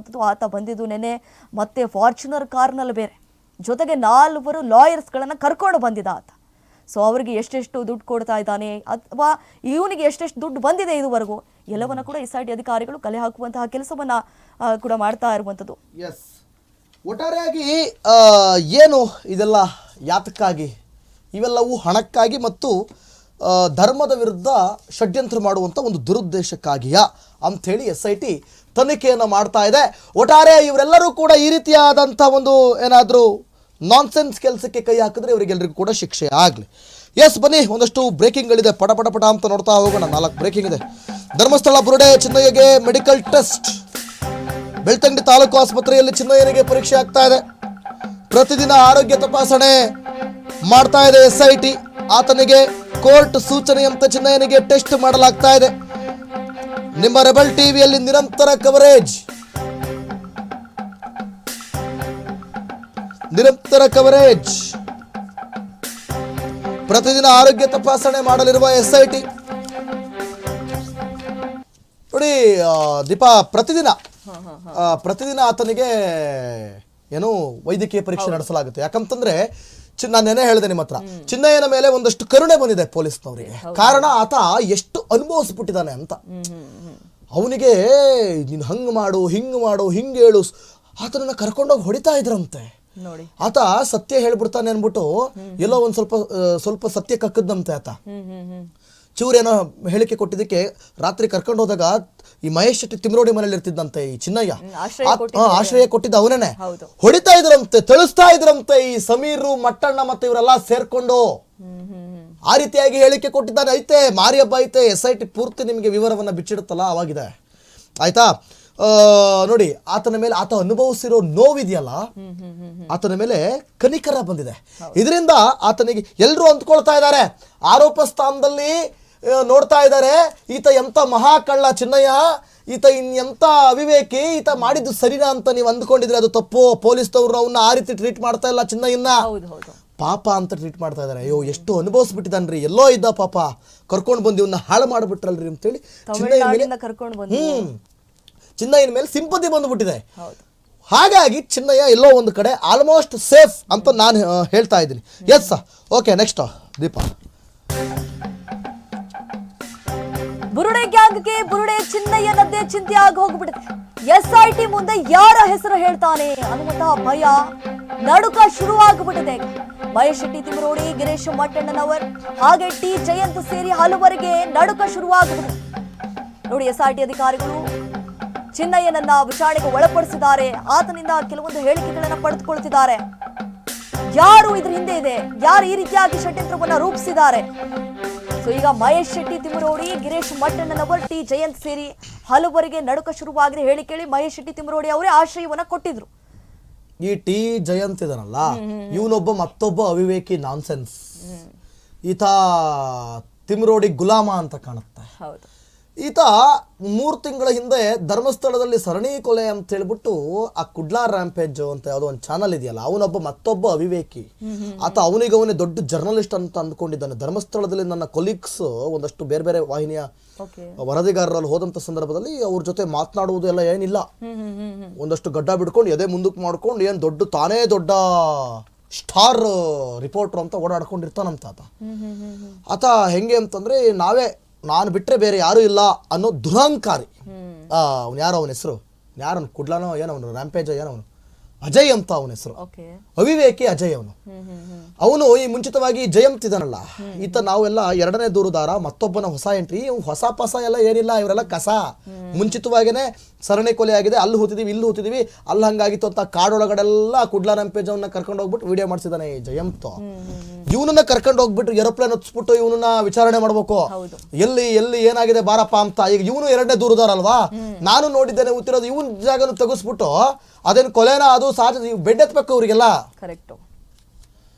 ಇರುವಂಥದ್ದು. ಆತ ಬಂದಿದ್ದು ನೆನೆ ಮತ್ತೆ ಫಾರ್ಚುನರ್ ಕಾರ್ನಲ್ಲಿ ಬೇರೆ, ಜೊತೆಗೆ 4 ಲಾಯರ್ಸ್ಗಳನ್ನು ಕರ್ಕೊಂಡು ಬಂದಿದ್ದ ಆತ. ಸೊ ಅವರಿಗೆ ಎಷ್ಟೆಷ್ಟು ದುಡ್ಡು ಕೊಡ್ತಾ ಇದ್ದಾನೆ ಅಥವಾ ಇವನಿಗೆ ಎಷ್ಟೆಷ್ಟು ದುಡ್ಡು ಬಂದಿದೆ ಇದುವರೆಗೂ ಎಲ್ಲವನ್ನ ಕೂಡ SIT ಅಧಿಕಾರಿಗಳು ಕಲೆ ಹಾಕುವಂತಹ ಕೆಲಸವನ್ನ ಕೂಡ ಮಾಡ್ತಾ ಇರುವಂಥದ್ದು. ಎಸ್, ಒಟ್ಟಾರೆಯಾಗಿ ಏನು ಇದೆಲ್ಲ ಯಾತಕ್ಕಾಗಿ? ಇವೆಲ್ಲವೂ ಹಣಕ್ಕಾಗಿ ಮತ್ತು ಧರ್ಮದ ವಿರುದ್ಧ ಷಡ್ಯಂತ್ರ ಮಾಡುವಂಥ ಒಂದು ದುರುದ್ದೇಶಕ್ಕಾಗಿಯಾ ಅಂಥೇಳಿ SIT ತನಿಖೆಯನ್ನು ಮಾಡ್ತಾ ಇದೆ. ಒಟ್ಟಾರೆ ಇವರೆಲ್ಲರೂ ಕೂಡ ಈ ರೀತಿಯಾದಂಥ ಒಂದು ಏನಾದರೂ ನಾನ್ಸೆನ್ಸ್ ಕೆಲಸಕ್ಕೆ ಕೈ ಹಾಕಿದ್ರೆ ಇವರಿಗೆಲ್ಲರಿಗೂ ಕೂಡ ಶಿಕ್ಷೆ ಆಗಲಿ. ಎಸ್, ಬನ್ನಿ ಒಂದಷ್ಟು ಬ್ರೇಕಿಂಗ್ಗಳಿದೆ, ಪಟ ಅಂತ ನೋಡ್ತಾ ಹೋಗೋಣ. 4 ಬ್ರೇಕಿಂಗ್ ಇದೆ. ಧರ್ಮಸ್ಥಳ ಬುರುಡೆ ಚಿನ್ನಯ್ಯಗೆ ಮೆಡಿಕಲ್ ಟೆಸ್ಟ್. ಬೆಳ್ತಂಗಡಿ ತಾಲೂಕು ಆಸ್ಪತ್ರೆಯಲ್ಲಿ ಚಿನ್ನಯ್ಯನಿಗೆ ಪರೀಕ್ಷೆ ಆಗ್ತಾ ಇದೆ. ಪ್ರತಿದಿನ ಆರೋಗ್ಯ ತಪಾಸಣೆ ಮಾಡ್ತಾ ಇದೆ SIT. ಆತನಿಗೆ ಕೋರ್ಟ್ ಸೂಚನೆಯಂತೆ ಚಿನ್ನಯ್ಯನಿಗೆ ಟೆಸ್ಟ್ ಮಾಡಲಾಗ್ತಾ ಇದೆ. ನಿಮ್ಮ ರೆಬಲ್ ಟಿವಿಯಲ್ಲಿ ನಿರಂತರ ಕವರೇಜ್ ಪ್ರತಿದಿನ ಆರೋಗ್ಯ ತಪಾಸಣೆ ಮಾಡಲಿರುವ SIT. ನೋಡಿ ದೀಪಾ, ಪ್ರತಿದಿನ ಆತನಿಗೆ ಏನು ವೈದ್ಯಕೀಯ ಪರೀಕ್ಷೆ ನಡೆಸಲಾಗುತ್ತೆ. ಯಾಕಂತಂದ್ರೆ ನಾನು ನೆನೆ ಹೇಳಿದೆ ನಿಮ್ಮ ಹತ್ರ, ಚಿನ್ನಯ್ಯನ ಮೇಲೆ ಒಂದಷ್ಟು ಕರುಣೆ ಬಂದಿದೆ ಪೊಲೀಸ್ನವರಿಗೆ. ಕಾರಣ ಆತ ಎಷ್ಟು ಅನುಭವಿಸ್ಬಿಟ್ಟಿದ್ದಾನೆ ಅಂತ. ಅವನಿಗೆ ನೀನು ಹಂಗೆ ಮಾಡು, ಹಿಂಗೆ ಮಾಡು, ಹಿಂಗೆ ಹೇಳು, ಆತನನ್ನ ಕರ್ಕೊಂಡೋಗಿ ಹೊಡಿತಾ ಇದ್ರಂತೆ. ಆತ ಸತ್ಯ ಹೇಳ್ಬಿಡ್ತಾನೆ ಅನ್ಬಿಟ್ಟು ಎಲ್ಲೋ ಒಂದ್ ಸ್ವಲ್ಪ ಸತ್ಯ ಕಕ್ಕದಂತೆ. ಆತ ಚೂರೇನೋ ಹೇಳಿಕೆ ಕೊಟ್ಟಿದ್ದಕ್ಕೆ ರಾತ್ರಿ ಕರ್ಕೊಂಡು ಹೋದಾಗ ಈ ಮಹೇಶ್ ಶೆಟ್ಟಿ ತಿಮ್ರೋಡಿ ಮನೇಲಿ ಇರ್ತಿದ್ದಂತೆ ಈ ಚಿನ್ನಯ್ಯ, ಆಶ್ರಯ ಕೊಟ್ಟಿದ್ದ ಅವನೇನೆ. ಹೊಡಿತಾ ಇದ್ರಂತೆ, ತಿಳಿಸ್ತಾ ಇದ್ರಂತೆ ಈ ಸಮೀರು, ಮಟ್ಟಣ್ಣ ಮತ್ತೆ ಇವರೆಲ್ಲ ಸೇರ್ಕೊಂಡು. ಆ ರೀತಿಯಾಗಿ ಹೇಳಿಕೆ ಕೊಟ್ಟಿದ್ದಾನೆ. ಐತೆ ಮಾರಿ ಹಬ್ಬ ಐತೆ. SIT ಪೂರ್ತಿ ನಿಮಗೆ ವಿವರವನ್ನ ಬಿಚ್ಚಿಡುತ್ತಲ್ಲ ಅವಾಗಿದೆ, ಆಯ್ತಾ? ನೋಡಿ, ಆತನ ಮೇಲೆ ಆತ ಅನುಭವಿಸಿರೋ ನೋವಿದೆಯಲ್ಲ, ಆತನ ಮೇಲೆ ಕನಿಕರ ಬಂದಿದೆ. ಇದರಿಂದ ಆತನಿಗೆ ಎಲ್ಲರೂ ಅಂದ್ಕೊಳ್ತಾ ಇದ್ದಾರೆ, ಆರೋಪ ಸ್ಥಾನದಲ್ಲಿ ನೋಡ್ತಾ ಇದ್ದಾರೆ, ಈತ ಎಂತ ಮಹಾಕಳ್ಳ ಚಿನ್ನಯ್ಯ, ಈತ ಎಂತ ಅವಿವೇಕಿ, ಈತ ಮಾಡಿದ್ದು ಸರಿನಾ ಅಂತ ನೀವು ಅಂದ್ಕೊಂಡಿದ್ರೆ ಅದು ತಪ್ಪು. ಪೊಲೀಸ್ನವ್ರು ಅವನ್ನ ಆ ರೀತಿ ಟ್ರೀಟ್ ಮಾಡ್ತಾ ಇಲ್ಲ, ಚಿನ್ನಯ್ಯನ ಪಾಪ ಅಂತ ಟ್ರೀಟ್ ಮಾಡ್ತಾ ಇದ್ದಾರೆ. ಅಯ್ಯೋ ಎಷ್ಟು ಅನುಭವಿಸ್ಬಿಟ್ಟಿದ್ದಾನ್ರಿ, ಎಲ್ಲೋ ಇದ್ದ ಪಾಪ, ಕರ್ಕೊಂಡು ಬಂದು ಇವನ್ನ ಹಾಳು ಮಾಡ್ಬಿಟ್ರಲ್ರಿ ಅಂತೇಳಿ ಚಿನ್ನಯ್ಯನ ಮೇಲೆ ಸಿಂಪತಿ ಬಂದ್ಬಿಟ್ಟಿದೆ. ಹಾಗಾಗಿ ಚಿನ್ನಯ್ಯ ಎಲ್ಲೋ ಒಂದು ಕಡೆ ಆಲ್ಮೋಸ್ಟ್ ಸೇಫ್ ಅಂತ ನಾನು ಹೇಳ್ತಾ ಇದ್ದೀನಿ. Yes, okay, next Deepa. ಬುರುಡೆ ಗ್ಯಾಂಗ್ಗೆ ಬುರುಡೆ ಚಿನ್ನಯ್ಯನದ್ದೇ ಚಿಂತೆ ಆಗಿ ಹೋಗ್ಬಿಟ್ಟಿದೆ. SIT ಮುಂದೆ ಯಾರ ಹೆಸರು ಹೇಳ್ತಾನೆ ಅನ್ನುವಂತಹ ಭಯ, ನಡುಕ ಶುರುವಾಗ್ಬಿಟ್ಟಿದೆ. ಮಹೇಶ್ ಶೆಟ್ಟಿ ತಿಮ್ರೋಡಿ, ಗಿರೀಶ್ ಮಟ್ಟಣ್ಣನವರ್ ಹಾಗೆ ಟಿ ಜಯಂತ್ ಸೇರಿ ಹಲವರಿಗೆ ನಡುಕ ಶುರುವಾಗ್ಬಿಟ್ಟಿದೆ. ನೋಡಿ, SIT ಅಧಿಕಾರಿಗಳು ಚಿನ್ನಯ್ಯನನ್ನ ವಿಚಾರಣೆಗೆ ಒಳಪಡಿಸಿದ್ದಾರೆ. ಆತನಿಂದ ಕೆಲವೊಂದು ಹೇಳಿಕೆಗಳನ್ನ ಪಡೆದುಕೊಳ್ತಿದ್ದಾರೆ. ಯಾರು ಇದ್ರ ಹಿಂದೆ ಇದೆ, ಯಾರು ಈ ರೀತಿಯಾಗಿ ಷಡ್ಯಂತ್ರವನ್ನ ರೂಪಿಸಿದ್ದಾರೆ. ಸೊ ಈಗ ಮಹೇಶ್ ಶೆಟ್ಟಿ ತಿಮ್ರೋಡಿ, ಗಿರೀಶ್ ಮಟ್ಟಣ್ಣನವರ್, ಟಿ ಜಯಂತ್ ಸೇರಿ ಹಲವರಿಗೆ ನಡುಕ ಶುರುವಾಗಿದೆ. ಹೇಳಿ ಕೇಳಿ ಮಹೇಶ್ ಶೆಟ್ಟಿ ತಿಮ್ರೋಡಿ ಅವರೇ ಆಶ್ರಯವನ್ನ ಕೊಟ್ಟಿದ್ರು. ಈ ಟಿ ಜಯಂತ್ ಇದನಲ್ಲ, ಇವನೊಬ್ಬ ಮತ್ತೊಬ್ಬ ಅವಿವೇಕಿ ನಾನ್ಸೆನ್ಸ್. ಈತ ತಿಮ್ರೋಡಿ ಗುಲಾಮ ಅಂತ ಕಾಣುತ್ತೆ. ಈತ 3 ತಿಂಗಳ ಹಿಂದೆ ಧರ್ಮಸ್ಥಳದಲ್ಲಿ ಸರಣಿ ಕೊಲೆ ಅಂತ ಹೇಳ್ಬಿಟ್ಟು ಆ ಕುಡ್ಲಾ ರ್ಯಾಂಪೇಜ್ ಅಂತ ಯಾವುದೋ ಒಂದು ಚಾನಲ್ ಇದೆಯಲ್ಲ, ಅವನೊಬ್ಬ ಮತ್ತೊಬ್ಬ ಅವಿವೇಕಿ. ಆತ ಅವನೇ ದೊಡ್ಡ ಜರ್ನಲಿಸ್ಟ್ ಅಂತ ಅಂದ್ಕೊಂಡಿದ್ದಾನೆ. ಧರ್ಮಸ್ಥಳದಲ್ಲಿ ನನ್ನ ಕೊಲೀಗ್ಸ್ ಒಂದಷ್ಟು ಬೇರೆ ಬೇರೆ ವಾಹಿನಿಯ ವರದಿಗಾರರಲ್ಲಿ ಹೋದಂತ ಸಂದರ್ಭದಲ್ಲಿ ಅವ್ರ ಜೊತೆ ಮಾತನಾಡುವುದು ಎಲ್ಲ ಏನಿಲ್ಲ, ಒಂದಷ್ಟು ಗಡ್ಡ ಬಿಡ್ಕೊಂಡು ಎದೆ ಮುಂದಕ್ಕೆ ಮಾಡ್ಕೊಂಡು ಏನು ತಾನೇ ದೊಡ್ಡ ಸ್ಟಾರ್ ರಿಪೋರ್ಟರ್ ಅಂತ ಓಡಾಡ್ಕೊಂಡಿರ್ತಾನಂತ ಆತ. ಹೆಂಗೆ ಅಂತಂದ್ರೆ ನಾನು ಬಿಟ್ಟರೆ ಬೇರೆ ಯಾರೂ ಇಲ್ಲ ಅನ್ನೋ ದುರಹಂಕಾರಿ. ಅವ್ನು ಯಾರೋ, ಅವನ ಹೆಸರು ಯಾರವನು, ಕುಡ್ಲಾನೋ ಏನವನು, ರ್ಯಾಂಪೇಜ್ ಏನವನು, ಅಜಯ್ ಅಂತ ಅವನ ಹೆಸರು. ಅವಿವೇಕಿ ಅಜಯ್ ಅವನು ಈ ಮುಂಚಿತವಾಗಿ ಜಯಂತ್ ಇದನಲ್ಲ, ಈತ ನಾವೆಲ್ಲ 2ನೇ ದೂರುದಾರ, ಮತ್ತೊಬ್ಬನ ಹೊಸ ಎಂಟ್ರಿ. ಹೊಸ ಪಸ ಎಲ್ಲ ಏನಿಲ್ಲ, ಇವರೆಲ್ಲ ಕಸ. ಮುಂಚಿತವಾಗೇನೆ ಸರಣಿ ಕೊಲೆ ಆಗಿದೆ, ಅಲ್ಲಿ ಹೂತಿದೀವಿ, ಇಲ್ಲಿ ಹೂತಿದೀವಿ, ಅಲ್ಲಿ ಹಂಗಾಗಿತ್ತು ಅಂತ ಕಾಡೊಳಗಡೆಲ್ಲ ಕುಡ್ಲಾ ರಂಪೇಜ್ ಅವನ್ನ ಕರ್ಕೊಂಡು ಹೋಗ್ಬಿಟ್ಟು ವಿಡಿಯೋ ಮಾಡಿಸಿದಾನೆ ಈ ಜಯಂತ್. ಇವನನ್ನ ಕರ್ಕೊಂಡು ಹೋಗ್ಬಿಟ್ಟು ಏರೋಪ್ಲೇನ್ ಹತ್ಸ್ಬಿಟ್ಟು ಇವನನ್ನ ವಿಚಾರಣೆ ಮಾಡ್ಬೇಕು, ಎಲ್ಲಿ ಏನಾಗಿದೆ ಬಾರಪ್ಪ ಅಂತ. ಈಗ ಇವನು 2ನೇ ದೂರುದಾರ ಅಲ್ವಾ, ನಾನು ನೋಡಿದ್ದೇನೆ ಕೂತಿರೋದು. ಇವನ್ ಜಾಗನು ತೆಗೆಸ್ಬಿಟ್ಟು ಅದೇನು ಕೊಲೆನ, ಅದು ಸಹಜ, ಬೆಡ್ ಎತ್ಬೇಕು ಅವ್ರಿಗೆಲ್ಲ.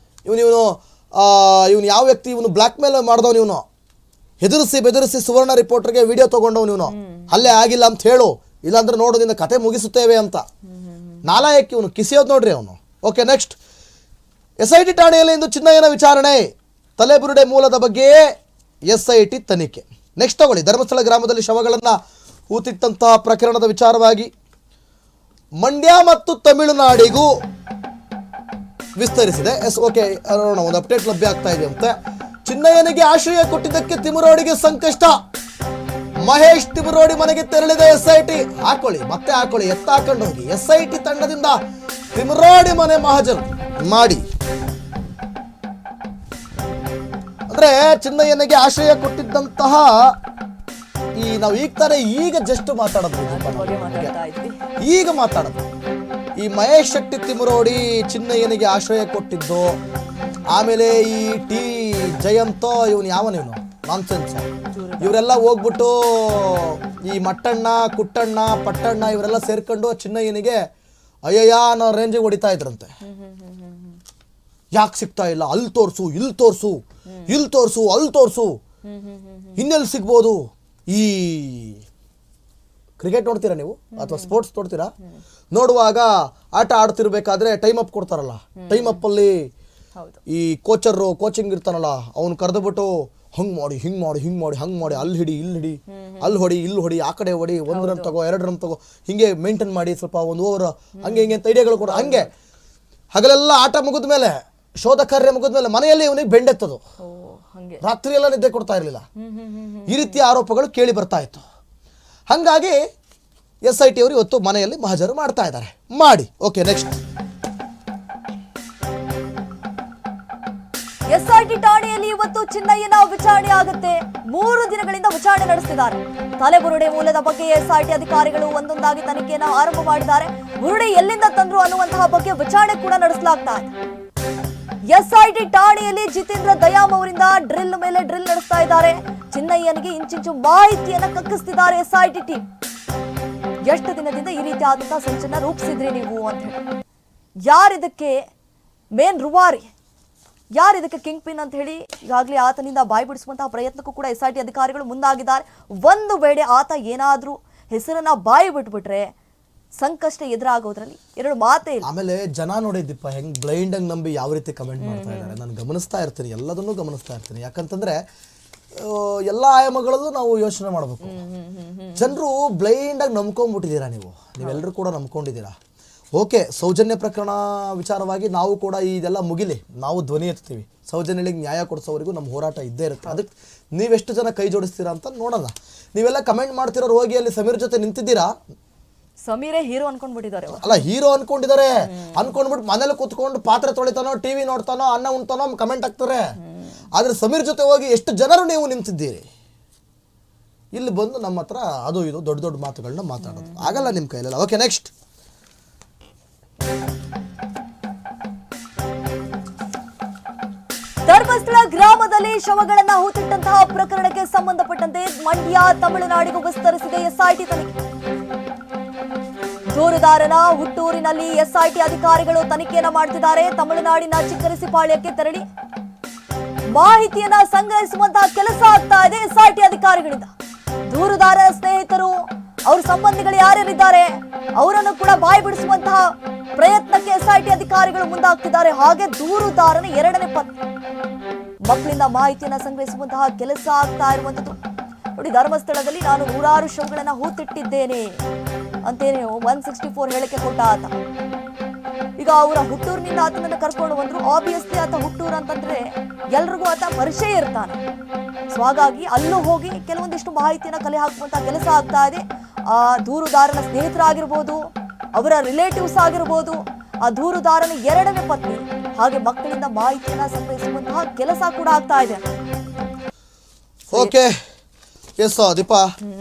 ಇವನು ಯಾವ ವ್ಯಕ್ತಿ, ಇವನು ಬ್ಲಾಕ್ ಮೇಲ್ ಮಾಡಿದವನು, ಇವನು ಬೆದರಿಸಿ ಸುವರ್ಣ ರಿಪೋರ್ಟರ್ಗೆ ವಿಡಿಯೋ ತಗೊಂಡವನು ಇವನು. ಅಲ್ಲೇ ಆಗಿಲ್ಲ ಅಂತ ಹೇಳು, ಇಲ್ಲಾಂದ್ರೆ ನೋಡು ನಿನ್ನ ಕತೆ ಮುಗಿಸುತ್ತೇವೆ ಅಂತ. ನಾಲಾಯಕ್ಕೆ ಇವನು ಕಿಸಿಯೋದು ನೋಡ್ರಿ ಅವನು. Okay, next. SIT ಠಾಣೆಯಲ್ಲಿ ಇಂದು ಚಿನ್ನಯ್ಯನ ವಿಚಾರಣೆ, ತಲೆಬುರುಡೆ ಮೂಲದ ಬಗ್ಗೆ SIT ತನಿಖೆ. ನೆಕ್ಸ್ಟ್ ತಗೊಳ್ಳಿ. ಧರ್ಮಸ್ಥಳ ಗ್ರಾಮದಲ್ಲಿ ಶವಗಳನ್ನು ಹೂತಿಟ್ಟಂತಹ ಪ್ರಕರಣದ ವಿಚಾರವಾಗಿ ಮಂಡ್ಯ ಮತ್ತು ತಮಿಳುನಾಡಿಗೂ ವಿಸ್ತರಿಸಿದೆ. ಎಸ್, ಓಕೆ, ನೋಡೋಣ, ಒಂದು ಅಪ್ಡೇಟ್ ಲಭ್ಯ ಆಗ್ತಾ ಇದೆ ಅಂತೆ. ಚಿನ್ನಯ್ಯನಿಗೆ ಆಶ್ರಯ ಕೊಟ್ಟಿದ್ದಕ್ಕೆ ತಿಮರೋಡಿಗೆ ಸಂಕಷ್ಟ. ಮಹೇಶ್ ತಿಮರೋಡಿ ಮನೆಗೆ ತೆರಳಿದ SIT. ಮತ್ತೆ ಹಾಕೊಳ್ಳಿ, ಎತ್ತ ಹಾಕೊಂಡು ಹೋಗಿ. SIT ತಂಡದಿಂದ ತಿಮರೋಡಿ ಮನೆ ಮಹಾಜನ್ ಮಾಡಿ. ಅಂದ್ರೆ ಚಿನ್ನಯ್ಯನಿಗೆ ಆಶ್ರಯ ಕೊಟ್ಟಿದ್ದಂತಹ ನಾವು ಈಗ ಜಸ್ಟ್ ಮಾತಾಡೋದು, ಈಗ ಮಾತಾಡೋದು ಈ ಮಹೇಶ್ ಶೆಟ್ಟಿ ತಿಮರೋಡಿ ಚಿನ್ನಯ್ಯನಿಗೆ ಆಶ್ರಯ ಕೊಟ್ಟಿದ್ದು. ಆಮೇಲೆ ಈ ಟಿ ಜಯಂತೋ ಇವನು ನಾನ್ಸೆನ್ಸ್, ಇವರೆಲ್ಲ ಹೋಗ್ಬಿಟ್ಟು ಈ ಮಟ್ಟಣ್ಣ, ಕುಟ್ಟಣ್ಣ, ಪಟ್ಟಣ್ಣ ಇವರೆಲ್ಲ ಸೇರ್ಕೊಂಡು ಚಿನ್ನಯ್ಯನಿಗೆ ಅಯ್ಯಯ್ಯ ಅನ್ನೋ ರೇಂಜಿಗೆ ಹೊಡಿತಾ ಇದ್ರಂತೆ. ಯಾಕೆ ಸಿಗ್ತಾ ಇಲ್ಲ, ಅಲ್ಲಿ ತೋರ್ಸು, ಇಲ್ಲಿ ತೋರ್ಸು, ಇಲ್ಲಿ ತೋರ್ಸು, ಅಲ್ಲಿ ತೋರ್ಸು, ಇನ್ನೆಲ್ಲಿ ಸಿಗ್ಬೋದು. ಈ ಕ್ರಿಕೆಟ್ ನೋಡ್ತೀರಾ ನೀವು ಅಥವಾ ಸ್ಪೋರ್ಟ್ಸ್ ನೋಡ್ತೀರಾ? ನೋಡುವಾಗ ಆಟ ಆಡ್ತಿರ್ಬೇಕಾದ್ರೆ ಟೈಮ್ ಅಪ್ ಕೊಡ್ತಾರಲ್ಲ, ಟೈಮ್ ಅಪ್ ಅಲ್ಲಿ ಈ ಕೋಚಿಂಗ್ ಇರ್ತಾನಲ್ಲ, ಅವ್ನು ಕರೆದುಬಿಟ್ಟು ಹಂಗ್ ಮಾಡಿ, ಹಿಂಗ್ ಮಾಡಿ, ಹಿಂಗ್ ಮಾಡಿ, ಹಂಗ್ ಮಾಡಿ, ಅಲ್ಲಿ ಹಿಡಿ, ಇಲ್ಲಿ ಹಿಡಿ, ಅಲ್ಲಿ ಹೊಡಿ, ಇಲ್ಲಿ ಹೊಡಿ, ಆ ಕಡೆ ಹೊಡಿ, 1 ರನ್ ತಗೋ, 2 ರನ್ ತಗೋ, ಹಿಂಗೆ ಮೇಂಟೈನ್ ಮಾಡಿ ಸ್ವಲ್ಪ 1 ಓವರ್ ಹಂಗೆ ಹಿಂಗೆ ಅಂತ ಐಡಿಯಾಗಳು ಕೊಡ. ಹಂಗೆ ಹಗಲೆಲ್ಲ ಆಟ ಮುಗಿದ ಮೇಲೆ, ಶೋಧ ಕಾರ್ಯ ಮುಗಿದ ಮೇಲೆ ಮನೆಯಲ್ಲಿ ಇವನಿಗೆ ಬೆಂಡೆತ್ತದು, ರಾತ್ರಿ ಎಲ್ಲ ನಿದ್ದೆ ಕೊಡ್ತಾ ಇರಲಿಲ್ಲ. ಈ ರೀತಿಯ ಆರೋಪಗಳು ಕೇಳಿ ಬರ್ತಾ ಇತ್ತು. ಹಾಗಾಗಿ SIT ಅವರು ಇವತ್ತು ಮನೆಯಲ್ಲಿ ಮಹಜರು ಮಾಡ್ತಾ ಇದ್ದಾರೆ. ಮಾಡಿ. Okay, next. SIT ಠಾಣೆಯಲ್ಲಿ ಇವತ್ತು ಚಿನ್ನಯ್ಯನ ವಿಚಾರಣೆ ಆಗುತ್ತೆ. 3 ದಿನಗಳಿಂದ ವಿಚಾರಣೆ ನಡೆಸಿದ್ದಾರೆ. ತಲೆಬುರುಡೆ ಮೂಲದ ಬಗ್ಗೆ SIT ಅಧಿಕಾರಿಗಳು ಒಂದೊಂದಾಗಿ ತನಿಖೆಯನ್ನು ಆರಂಭ ಮಾಡಿದ್ದಾರೆ. ಬುರುಡೆ ಎಲ್ಲಿಂದ ತಂದ್ರು ಅನ್ನುವಂತಹ ಬಗ್ಗೆ ವಿಚಾರಣೆ ಕೂಡ ನಡೆಸಲಾಗ್ತಾ ಇದೆ. SIT ಠಾಣೆಯಲ್ಲಿ ಜಿತೇಂದ್ರ ದಯಾಮ್ ಅವರಿಂದ ಡ್ರಿಲ್ ಮೇಲೆ ಡ್ರಿಲ್ ನಡೆಸ್ತಾ ಇದ್ದಾರೆ. ಚಿನ್ನಯ್ಯನಿಗೆ ಇಂಚಿಂಚು ಮಾಹಿತಿಯನ್ನ ಕಕ್ಕಿಸ್ತಿದ್ದಾರೆ SIT ಟೀಮ್. ಎಷ್ಟು ದಿನದಿಂದ ಈ ರೀತಿ ಆದಂತಹ ಸಂಚನ್ನ ರೂಪಿಸಿದ್ರಿ ನೀವು ಅಂತ ಹೇಳಿ, ಯಾರಿದಕ್ಕೆ ಮೇನ್ ರುವಾರಿ, ಯಾರಿದಕ್ಕೆ ಕಿಂಗ್ ಪಿನ್ ಅಂತ ಹೇಳಿ ಈಗಾಗಲೇ ಆತನಿಂದ ಬಾಯಿ ಬಿಡಿಸುವಂತಹ ಪ್ರಯತ್ನಕ್ಕೂ ಕೂಡ SIT ಅಧಿಕಾರಿಗಳು ಮುಂದಾಗಿದ್ದಾರೆ. ಒಂದು ವೇಳೆ ಆತ ಏನಾದ್ರೂ ಹೆಸರನ್ನ ಬಾಯಿ ಬಿಟ್ಬಿಟ್ರೆ ಸಂಕಷ್ಟ ಎದುರಾಗೋದ್ರಲ್ಲಿ 2 ಮಾತೇ ಇಲ್ಲ. ಆಮೇಲೆ ಜನ ನೋಡಿದ್ದಿಪ್ಪ ಹೆಂಗ್ ಬ್ಲೈಂಡ್ ಆಗಿ ನಂಬಿ ಯಾವ ರೀತಿ ಕಮೆಂಟ್ ಮಾಡ್ತಾ ಇದ್ದಾರೆ. ನಾನು ಗಮನಿಸ್ತಾ ಇರ್ತೀನಿ, ಎಲ್ಲದನ್ನೂ ಗಮನಿಸ್ತಾ ಇರ್ತೀನಿ. ಯಾಕಂತಂದ್ರೆ ಎಲ್ಲ ಆಯಾಮಗಳಲ್ಲೂ ನಾವು ಯೋಚನೆ ಮಾಡಬೇಕು. ಜನರು ಬ್ಲೈಂಡ್ ಆಗಿ ನಂಬ್ಕೊಂಡ್ಬಿಟ್ಟಿದ್ದೀರಾ. ನೀವೆಲ್ಲರೂ ಕೂಡ ನಂಬ್ಕೊಂಡಿದ್ದೀರಾ. ಓಕೆ, ಸೌಜನ್ಯ ಪ್ರಕರಣ ವಿಚಾರವಾಗಿ ನಾವು ಕೂಡ ಇದೆಲ್ಲ ಮುಗಿಲಿ, ನಾವು ಧ್ವನಿ ಎತ್ತೀವಿ. ಸೌಜನ್ಯಗಳಿಗೆ ನ್ಯಾಯ ಕೊಡಿಸೋವರೆಗೂ ನಮ್ಮ ಹೋರಾಟ ಇದ್ದೇ ಇರುತ್ತೆ. ಅದಕ್ಕೆ ನೀವೆಷ್ಟು ಜನ ಕೈ ಜೋಡಿಸ್ತೀರಾ ಅಂತ ನೋಡೋಣ. ನೀವೆಲ್ಲ ಕಮೆಂಟ್ ಮಾಡ್ತಿರೋರು ಹೋಗಿ ಅಲ್ಲಿ ಸಮೀರ್ ಜೊತೆ ನಿಂತಿದ್ದೀರಾ. ಸಮೀರೇ ಹೀರೋ ಅನ್ಕೊಂಡ್ಬಿಟ್ಟಿದ್ದಾರೆ. ಅಲ್ಲ, ಹೀರೋ ಅನ್ಕೊಂಡಿದ್ದಾರೆ. ಅನ್ಕೊಂಡ್ಬಿಟ್ಟು ಮನೇಲಿ ಕೂತ್ಕೊಂಡು ಪಾತ್ರೆ ತೊಳಿತಾನೋ, ಟಿವಿ ನೋಡ್ತಾನೋ, ಅನ್ನ ಉಣ್ತಾನೋ ಕಮೆಂಟ್ ಹಾಕ್ತಾರೆ. ಆದ್ರೆ ಸಮೀರ್ ಜೊತೆ ಹೋಗಿ ಎಷ್ಟು ಜನರು ನೀವು ನಿಂತಿದ್ದೀರಿ. ಇಲ್ಲಿ ಬಂದು ನಮ್ಮ ಹತ್ರ ಅದು ಇದು ದೊಡ್ಡ ದೊಡ್ಡ ಮಾತುಗಳನ್ನ ಮಾತಾಡೋದು ಆಗಲ್ಲ ನಿಮ್ಮ ಕೈಲೆಲ್ಲ. Okay, next. ಧರ್ಮಸ್ಥಳ ಗ್ರಾಮದಲ್ಲಿ ಶವಗಳನ್ನ ಹೂತಿಟ್ಟಂತಹ ಪ್ರಕರಣಕ್ಕೆ ಸಂಬಂಧಪಟ್ಟಂತೆ ಮಂಡ್ಯ, ತಮಿಳುನಾಡಿಗೂ ವಿಸ್ತರಿಸಿದೆ SIT ತನಿಖೆ. ದೂರುದಾರನ ಹುಟ್ಟೂರಿನಲ್ಲಿ SIT ಅಧಿಕಾರಿಗಳು ತನಿಖೆಯನ್ನ ಮಾಡ್ತಿದ್ದಾರೆ. ತಮಿಳುನಾಡಿನ ಚಿಕ್ಕರಿಸಿಪಾಳ್ಯಕ್ಕೆ ತೆರಳಿ ಮಾಹಿತಿಯನ್ನ ಸಂಗ್ರಹಿಸುವಂತಹ ಕೆಲಸ ಆಗ್ತಾ ಇದೆ SIT ಅಧಿಕಾರಿಗಳಿಂದ. ದೂರುದಾರರ ಸ್ನೇಹಿತರು, ಅವ್ರ ಸಂಬಂಧಿಗಳು ಯಾರ್ಯಾರಿದ್ದಾರೆ ಅವರನ್ನು ಕೂಡ ಬಾಯಿ ಬಿಡಿಸುವಂತಹ ಪ್ರಯತ್ನಕ್ಕೆ SIT ಅಧಿಕಾರಿಗಳು ಮುಂದಾಗ್ತಿದ್ದಾರೆ. ಹಾಗೆ ದೂರುದಾರನ 2ನೇ ಪತ್ನಿ ಮಕ್ಕಳಿಂದ ಮಾಹಿತಿಯನ್ನ ಸಂಗ್ರಹಿಸುವಂತಹ ಕೆಲಸ ಆಗ್ತಾ ಇರುವಂತದ್ದು. ನೋಡಿ, ಧರ್ಮಸ್ಥಳದಲ್ಲಿ ನಾನು 100 ಶವಗಳನ್ನ ಹೂತಿಟ್ಟಿದ್ದೇನೆ ಅಂತೇನೆ 164 ಹೇಳಿಕೆ ಕೊಟ್ಟ ಆತ. ಈಗ ಅವರ ಹುಟ್ಟೂರಿನಿಂದ ಆತನನ್ನ ಕರ್ಕೊಂಡು ಬಂದ್ರು. ಆಬ್ವಿಯಸ್ಲಿ ಆತ ಹುಟ್ಟೂರು ಅಂತಂದ್ರೆ ಎಲ್ರಿಗೂ ಆತ ಪರಿಚಯ ಇರ್ತಾನೆ. ಸೊ ಹಾಗಾಗಿ ಅಲ್ಲೂ ಹೋಗಿ ಕೆಲವೊಂದಿಷ್ಟು ಮಾಹಿತಿಯನ್ನ ಕಲೆ ಹಾಕುವಂತಹ ಕೆಲಸ ಆಗ್ತಾ ಇದೆ. ಆ ದೂರುದಾರನ ಸ್ನೇಹಿತರಾಗಿರ್ಬೋದು, ಅವರ ರಿಲೇಟಿವ್ಸ್ ಆಗಿರ್ಬೋದು, ಆ ದೂರುದಾರನ 2ನೇ ಪತ್ನಿ, ಹಾಗೆ ಮಕ್ಕಳಿಂದ ಮಾಹಿತಿಯನ್ನ ಸಂಗ್ರಹಿಸುವಂತಹ ಕೆಲಸ ಕೂಡ ಆಗ್ತಾ ಇದೆ. Okay, yes Deepa.